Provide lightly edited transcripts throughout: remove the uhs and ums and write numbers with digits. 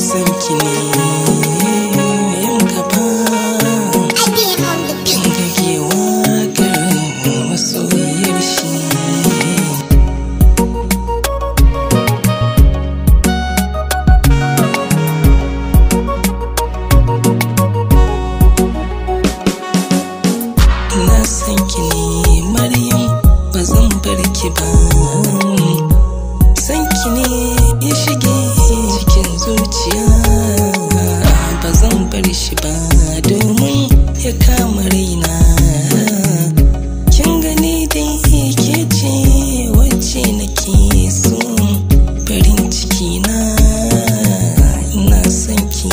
san ki ne yan gaba kin rage waƙar masoyiyar shi. Na san ki ne Maryam, ba zan bar ki ba. San ki ne ya shige cikin zuciya, ba zan bar shi ba domin ya kama raina. Kin gani dai ke ce wacce nake so, farin ciki na ina son ki.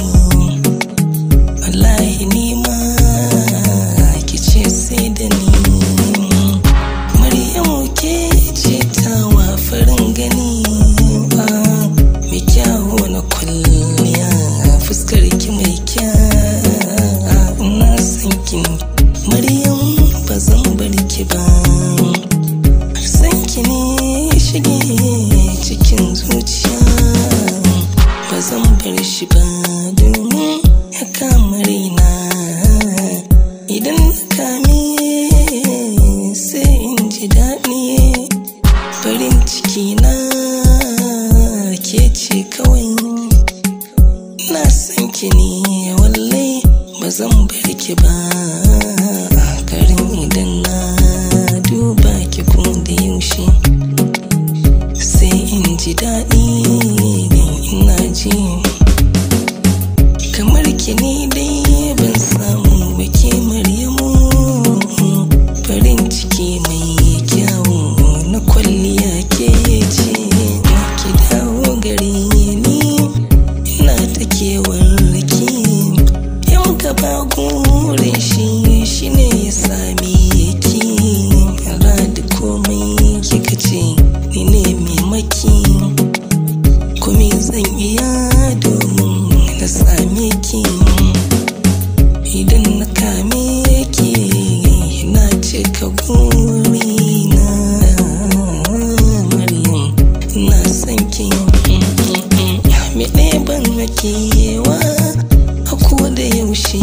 Wallahi ni ma ki ce sai da ni. Maryamu ke ce tawa farin gani, mai kyawu na kwalliya, fuskar ki mai kyau. Ina son ki Maryam, ba zan bar ki ba. San ki ne shige cikin zuciya, ba zan bar shi ba domin ya kama raina. Idan na kame sai in ji daɗi, farin ciki na ke ce kawai. Na san ki ne wallahi, ba zan bar ki ba. Karin idan na duba ki ko da yaushe, sai in ji daɗi ina ji kamar ki ne dai ban samu ba ke Maryamu. Farin ciki mai kyawu na kwalliya ke ce, ki dawo gare ni ina ta kewar ki. Yau gaba gurin shi shine ya same ki, yara da komai kika ce ni ne mai maki. Kome zan iya domin na same ki, idan na kame ki na cika burina. Maryam ina son ki, me ɗaya ban makewa a ko da yaushe.